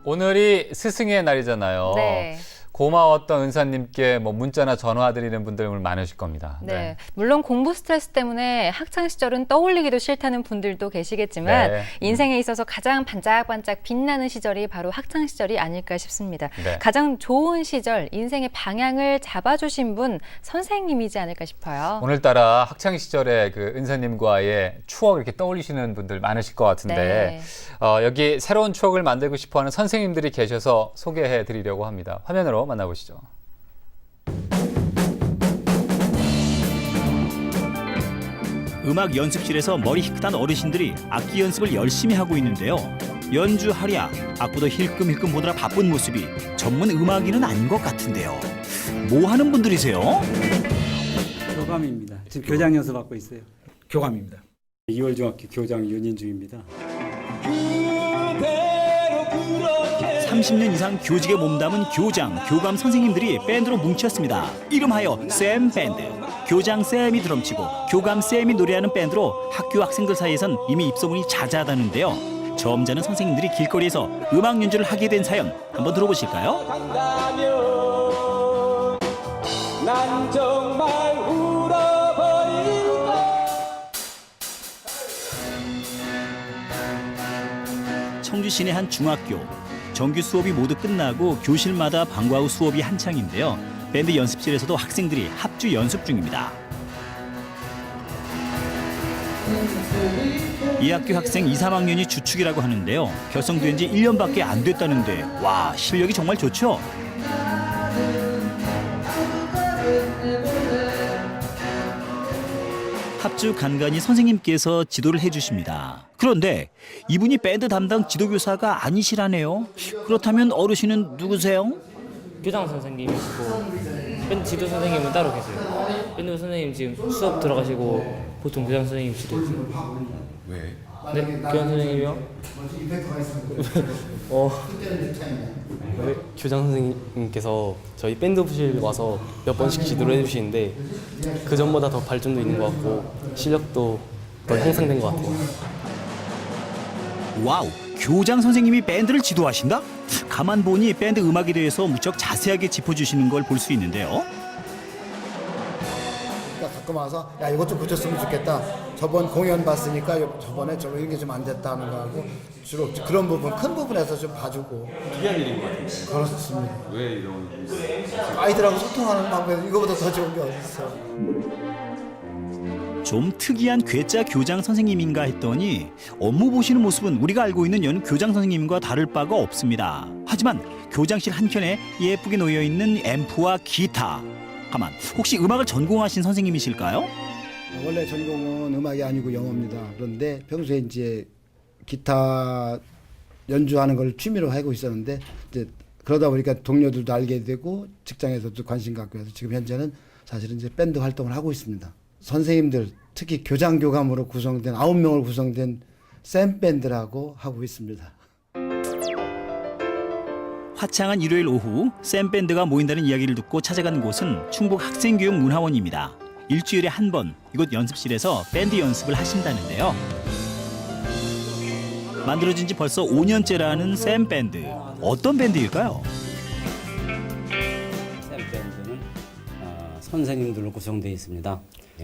오늘이 스승의 날이잖아요. 네. 고마웠던 은사님께 뭐 문자나 전화 드리는 분들 많으실 겁니다. 네. 물론 공부 스트레스 때문에 학창 시절은 떠올리기도 싫다는 분들도 계시겠지만 네. 인생에 있어서 가장 반짝반짝 빛나는 시절이 바로 학창 시절이 아닐까 싶습니다. 네. 가장 좋은 시절, 인생의 방향을 잡아주신 분 선생님이지 않을까 싶어요. 오늘따라 학창 시절에 그 은사님과의 추억 이렇게 떠올리시는 분들 많으실 것 같은데 여기 새로운 추억을 만들고 싶어하는 선생님들이 계셔서 소개해 드리려고 합니다. 화면으로 만나보시죠. 음악 연습실에서 머리 희끗한 어르신들이 악기 연습을 열심히 하고 있는데요. 연주하랴 악보도 힐끔힐끔 보느라 바쁜 모습이 전문 음악인은 아닌 것 같은데요. 뭐 하는 분들이세요? 교감입니다. 지금 교장 연습받고 있어요. 교감입니다. 2월 중학교 교장 연인 중입니다. 30년 이상 교직에 몸담은 교장, 교감 선생님들이 밴드로 뭉쳤습니다. 이름하여 쌤 밴드. 교장 쌤이 드럼치고 교감 쌤이 노래하는 밴드로 학교 학생들 사이에선 이미 입소문이 자자하다는데요. 점잖은 선생님들이 길거리에서 음악 연주를 하게 된 사연 한번 들어보실까요? 난 정말 울어버릴까. 청주 시내 한 중학교. 정규 수업이 모두 끝나고 교실마다 방과 후 수업이 한창인데요. 밴드 연습실에서도 학생들이 합주 연습 중입니다. 이 학교 학생 2, 3학년이 주축이라고 하는데요. 결성된 지 1년밖에 안 됐다는데 와, 실력이 정말 좋죠? 합주 간간히 선생님께서 지도를 해주십니다. 그런데 이분이 밴드 담당 지도교사가 아니시라네요. 그렇다면 어르신은 누구세요? 교장 선생님이시고 밴드 지도 선생님은 따로 계세요. 밴드 선생님 지금 수업 들어가시고 보통 교장 선생님 지도세요. 왜? 네? 교장 선생님이요? 네, 교장 선생님께서 저희 밴드부실 와서 몇 번씩 지도를 해주시는데 그 전보다 더 발전도 있는 것 같고 실력도 더 향상된 것 같아요. 와우, 교장 선생님이 밴드를 지도하신다? 가만 보니 밴드 음악에 대해서 무척 자세하게 짚어주시는 걸 볼 수 있는데요. 그러니까 가끔 와서 야 이것 좀 고쳤으면 좋겠다. 저번 공연 봤으니까 저번에 저거 이게 좀 안 됐다 하는 거 하고 주로 그런 부분 큰 부분에서 좀 봐주고. 특이한 일인 것 같아요. 그렇습니다. 왜 이런? 아이들하고 소통하는 방법이 이거보다 더 좋은 게 어디 있어. 좀 특이한 괴짜 교장 선생님인가 했더니 업무 보시는 모습은 우리가 알고 있는 연 교장 선생님과 다를 바가 없습니다. 하지만 교장실 한켠에 예쁘게 놓여있는 앰프와 기타. 가만, 혹시 음악을 전공하신 선생님이실까요? 원래 전공은 음악이 아니고 영어입니다. 그런데 평소에 이제 기타 연주하는 걸 취미로 하고 있었는데 이제 그러다 보니까 동료들도 알게 되고 직장에서도 관심 갖고 해서 지금 현재는 사실은 이제 밴드 활동을 하고 있습니다. 선생님들 특히 교장 교감으로 구성된 9명을 구성된 쌤 밴드라고 하고 있습니다. 화창한 일요일 오후 쌤 밴드가 모인다는 이야기를 듣고 찾아간 곳은 충북 학생교육문화원입니다. 일주일에 한 번 이곳 연습실에서 밴드 연습을 하신다는데요. 만들어진 지 벌써 5년째라는 쌤 밴드. 어떤 밴드일까요? 쌤 밴드는 선생님들로 구성되어 있습니다.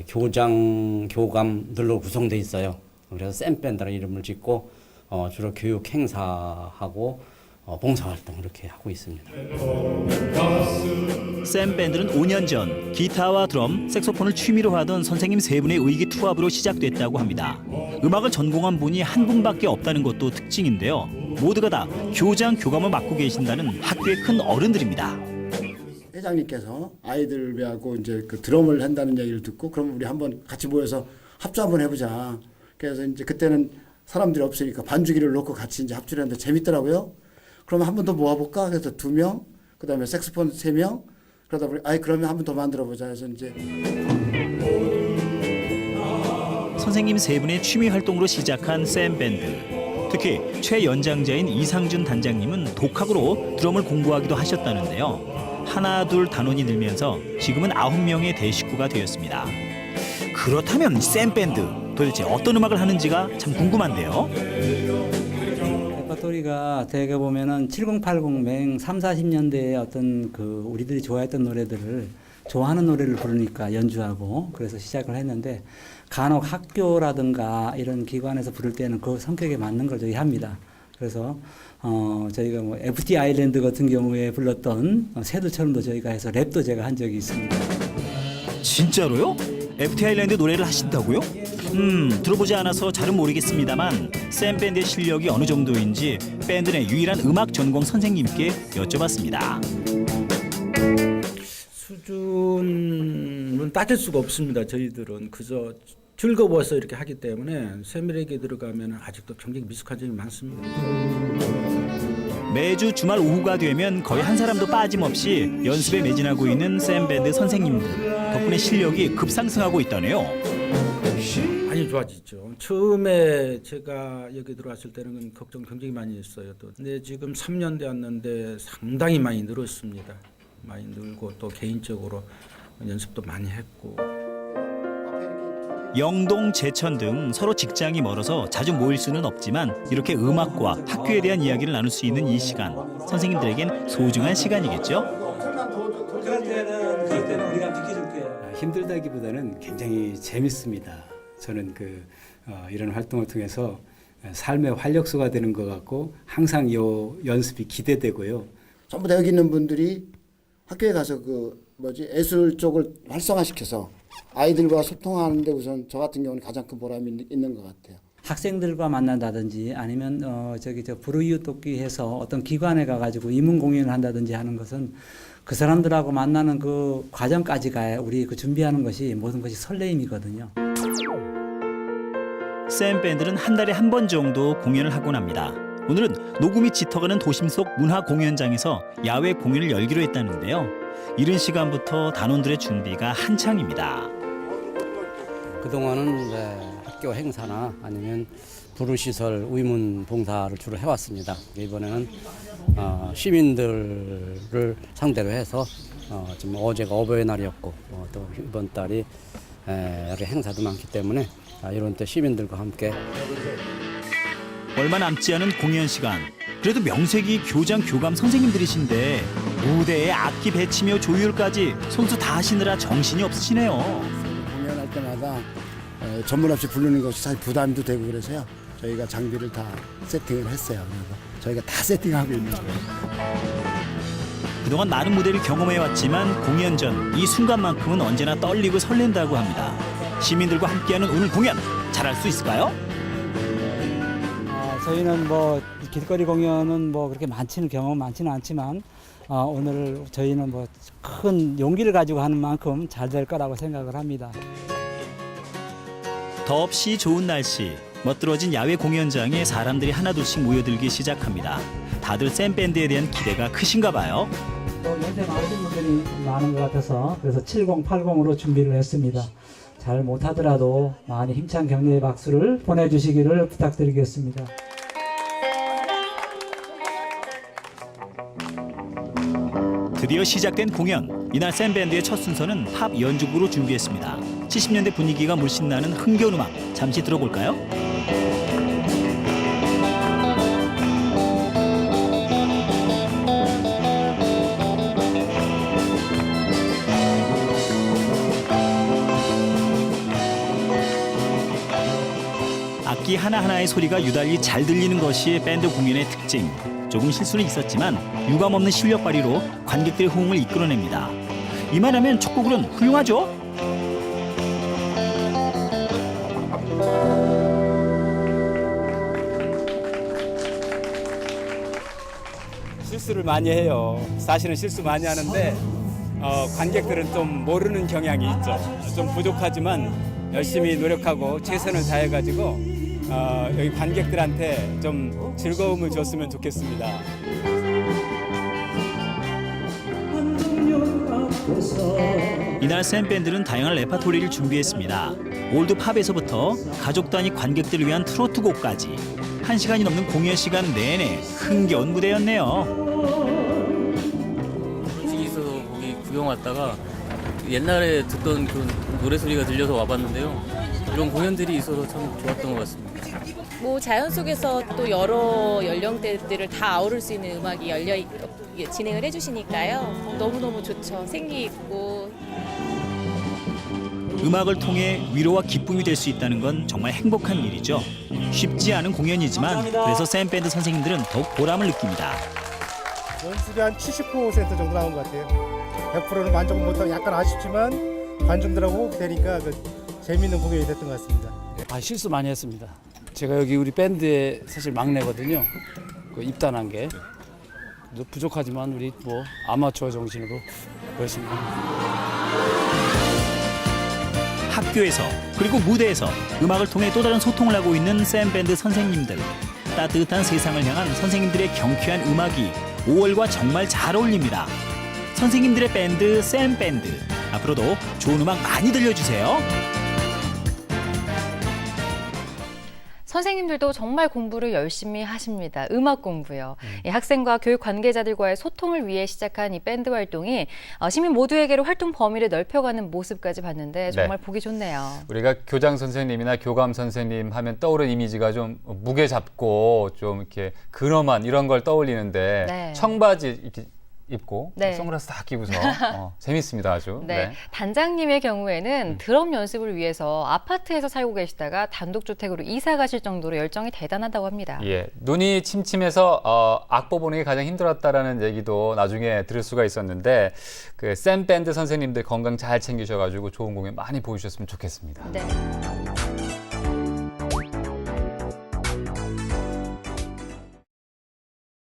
교장, 교감들로 구성되어 있어요. 그래서 쌤 밴드라는 이름을 짓고 주로 교육 행사하고 봉사활동 이렇게 하고 있습니다. 쌤 밴드는 5년 전 기타와 드럼, 색소폰을 취미로 하던 선생님 세 분의 의기투합으로 시작됐다고 합니다. 음악을 전공한 분이 한 분밖에 없다는 것도 특징인데요. 모두가 다 교장, 교감을 맡고 계신다는 학교의 큰 어른들입니다. 회장님께서 아이들하고 이제 그 드럼을 한다는 얘기를 듣고 그럼 우리 한번 같이 모여서 합주 한번 해보자. 그래서 이제 그때는 사람들이 없으니까 반주기를 놓고 같이 이제 합주를 했는데 재밌더라고요. 그러면 한 번 더 모아볼까? 그래서 2명, 그 다음에 색소폰 3명, 그러다 보니 그러면 한 번 더 만들어보자 해서 이제. 선생님 세 분의 취미 활동으로 시작한 쌤 밴드. 특히 최연장자인 이상준 단장님은 독학으로 드럼을 공부하기도 하셨다는데요. 하나 둘 단원이 늘면서 지금은 9명의 대식구가 되었습니다. 그렇다면 쌤 밴드 도대체 어떤 음악을 하는지가 참 궁금한데요. 레퍼토리가 대개 보면은 7080 맹 3, 40년대에 어떤 그 우리들이 좋아했던 노래들을 좋아하는 노래를 부르니까 연주하고 그래서 시작을 했는데 간혹 학교라든가 이런 기관에서 부를 때는 그 성격에 맞는 걸 저희 합니다. 그래서 저희가 뭐 FT 아일랜드 같은 경우에 불렀던 새들처럼도 저희가 해서 랩도 제가 한 적이 있습니다. 진짜로요? FT 아일랜드 노래를 하신다고요? 들어보지 않아서 잘은 모르겠습니다만 샘 밴드의 실력이 어느 정도인지 밴드 내 유일한 음악 전공 선생님께 여쭤봤습니다. 수준은 따질 수가 없습니다. 저희들은 그저 즐거워서 이렇게 하기 때문에 세밀하게 들어가면 아직도 굉장히 미숙한 점이 많습니다. 매주 주말 오후가 되면 거의 한 사람도 빠짐없이 연습에 매진하고 있는 샘 밴드 선생님들 덕분에 실력이 급상승하고 있다네요. 많이 좋아지죠. 처음에 제가 여기 들어왔을 때는 걱정 굉장히 많이 했어요. 근데 지금 3년 되었는데 상당히 많이 늘었습니다. 많이 늘고 또 개인적으로 연습도 많이 했고. 영동, 제천 등 서로 직장이 멀어서 자주 모일 수는 없지만 이렇게 음악과 학교에 대한 이야기를 나눌 수 있는 이 시간, 선생님들에겐 소중한 시간이겠죠? 그럴 때는 우리가 비켜줄게요. 힘들다기보다는 굉장히 재밌습니다. 저는 이런 활동을 통해서 삶의 활력소가 되는 것 같고 항상 이 연습이 기대되고요. 전부 다 여기 있는 분들이 학교에 가서 예술 쪽을 활성화시켜서 아이들과 소통하는데 우선 저 같은 경우는 가장 큰 보람이 있는 것 같아요. 학생들과 만난다든지 아니면 불우이웃 돕기 해서 어떤 기관에 가가지고 이문 공연을 한다든지 하는 것은 그 사람들하고 만나는 그 과정까지가 우리 준비하는 것이 모든 것이 설레임이거든요. 샘 밴드는 한 달에 한 번 정도 공연을 하곤 합니다. 오늘은 녹음이 짙어가는 도심 속 문화 공연장에서 야외 공연을 열기로 했다는데요. 이른 시간부터 단원들의 준비가 한창입니다. 그동안은 학교 행사나 아니면 부르시설 의문 봉사를 주로 해왔습니다. 이번에는 시민들을 상대로 해서 지금 어제가 어버이날이었고 또 이번 달이 여러 행사도 많기 때문에 이런 때 시민들과 함께 얼마 남지 않은 공연 시간. 그래도 명색이 교장, 교감 선생님들이신데 무대에 악기 배치며 조율까지 손수 다 하시느라 정신이 없으시네요. 공연할 때마다 전문 없이 부르는 것이 사실 부담도 되고 그래서요. 저희가 장비를 다 세팅을 했어요. 그래서 저희가 다 세팅하고 있는 거예요. 그동안 많은 무대를 경험해왔지만 공연 전 이 순간만큼은 언제나 떨리고 설렌다고 합니다. 시민들과 함께하는 오늘 공연 잘할 수 있을까요? 저희는 길거리 공연은 그렇게 경험 많지는 않지만 오늘 저희는 큰 용기를 가지고 하는 만큼 잘 될 거라고 생각을 합니다. 덥시 좋은 날씨, 멋들어진 야외 공연장에 사람들이 하나둘씩 모여들기 시작합니다. 다들 샘 밴드에 대한 기대가 크신가 봐요. 연세 많으신 분들이 많은 것 같아서 그래서 7080으로 준비를 했습니다. 잘 못하더라도 많이 힘찬 격려의 박수를 보내주시기를 부탁드리겠습니다. 드디어 시작된 공연. 이날 샘 밴드의 첫 순서는 팝 연주곡으로 준비했습니다. 70년대 분위기가 물씬 나는 흥겨운 음악 잠시 들어볼까요? 악기 하나하나의 소리가 유달리 잘 들리는 것이 밴드 공연의 특징. 조금 실수는 있었지만 유감없는 실력 발휘로 관객들의 호응을 이끌어냅니다. 이만하면 첫 곡은 훌륭하죠? 실수를 많이 해요. 사실은 실수 많이 하는데 관객들은 좀 모르는 경향이 있죠. 좀 부족하지만 열심히 노력하고 최선을 다해가지고 여기 관객들한테 좀 즐거움을 줬으면 좋겠습니다. 이날 샘 밴드는 다양한 레파토리를 준비했습니다. 올드 팝에서부터 가족 단위 관객들을 위한 트로트 곡까지 1시간이 넘는 공연 시간 내내 흥겨운 무대였네요. 솔직히서 거기 구경 왔다가 옛날에 듣던 그런 노래 소리가 들려서 와봤는데요. 이런 공연들이 있어서 참 좋았던 것 같습니다. 뭐 자연 속에서 또 여러 연령대들을 다 아우를 수 있는 음악이 진행을 해주시니까요. 너무너무 좋죠. 생기 있고. 음악을 통해 위로와 기쁨이 될 수 있다는 건 정말 행복한 일이죠. 쉽지 않은 공연이지만 그래서 샘밴드 선생님들은 더욱 보람을 느낍니다. 연습이 한 70% 정도 나온 것 같아요. 100%는 만족은 못하고 약간 아쉽지만 관중들하고 호흡이 되니까 재미있는 공연이 됐던 것 같습니다. 실수 많이 했습니다. 제가 여기 우리 밴드의 사실 막내거든요. 입단한 게 부족하지만 우리 뭐 아마추어 정신으로 열심히 합니다. 학교에서 그리고 무대에서 음악을 통해 또 다른 소통을 하고 있는 샘밴드 선생님들. 따뜻한 세상을 향한 선생님들의 경쾌한 음악이 5월과 정말 잘 어울립니다. 선생님들의 밴드 샘밴드. 앞으로도 좋은 음악 많이 들려주세요. 선생님들도 정말 공부를 열심히 하십니다. 음악 공부요. 이 학생과 교육 관계자들과의 소통을 위해 시작한 이 밴드 활동이 시민 모두에게로 활동 범위를 넓혀가는 모습까지 봤는데 정말 보기 좋네요. 우리가 교장 선생님이나 교감 선생님 하면 떠오르는 이미지가 좀 무게 잡고 좀 이렇게 근엄한 이런 걸 떠올리는데 네. 청바지 이렇게 입고 네. 선글라스 다 끼고서 재밌습니다 아주. 네. 네. 단장님의 경우에는 드럼 연습을 위해서 아파트에서 살고 계시다가 단독주택으로 이사 가실 정도로 열정이 대단하다고 합니다. 예, 눈이 침침해서 악보 보는 게 가장 힘들었다라는 얘기도 나중에 들을 수가 있었는데 그 샘밴드 선생님들 건강 잘 챙기셔가지고 좋은 공연 많이 보여주셨으면 좋겠습니다. 네.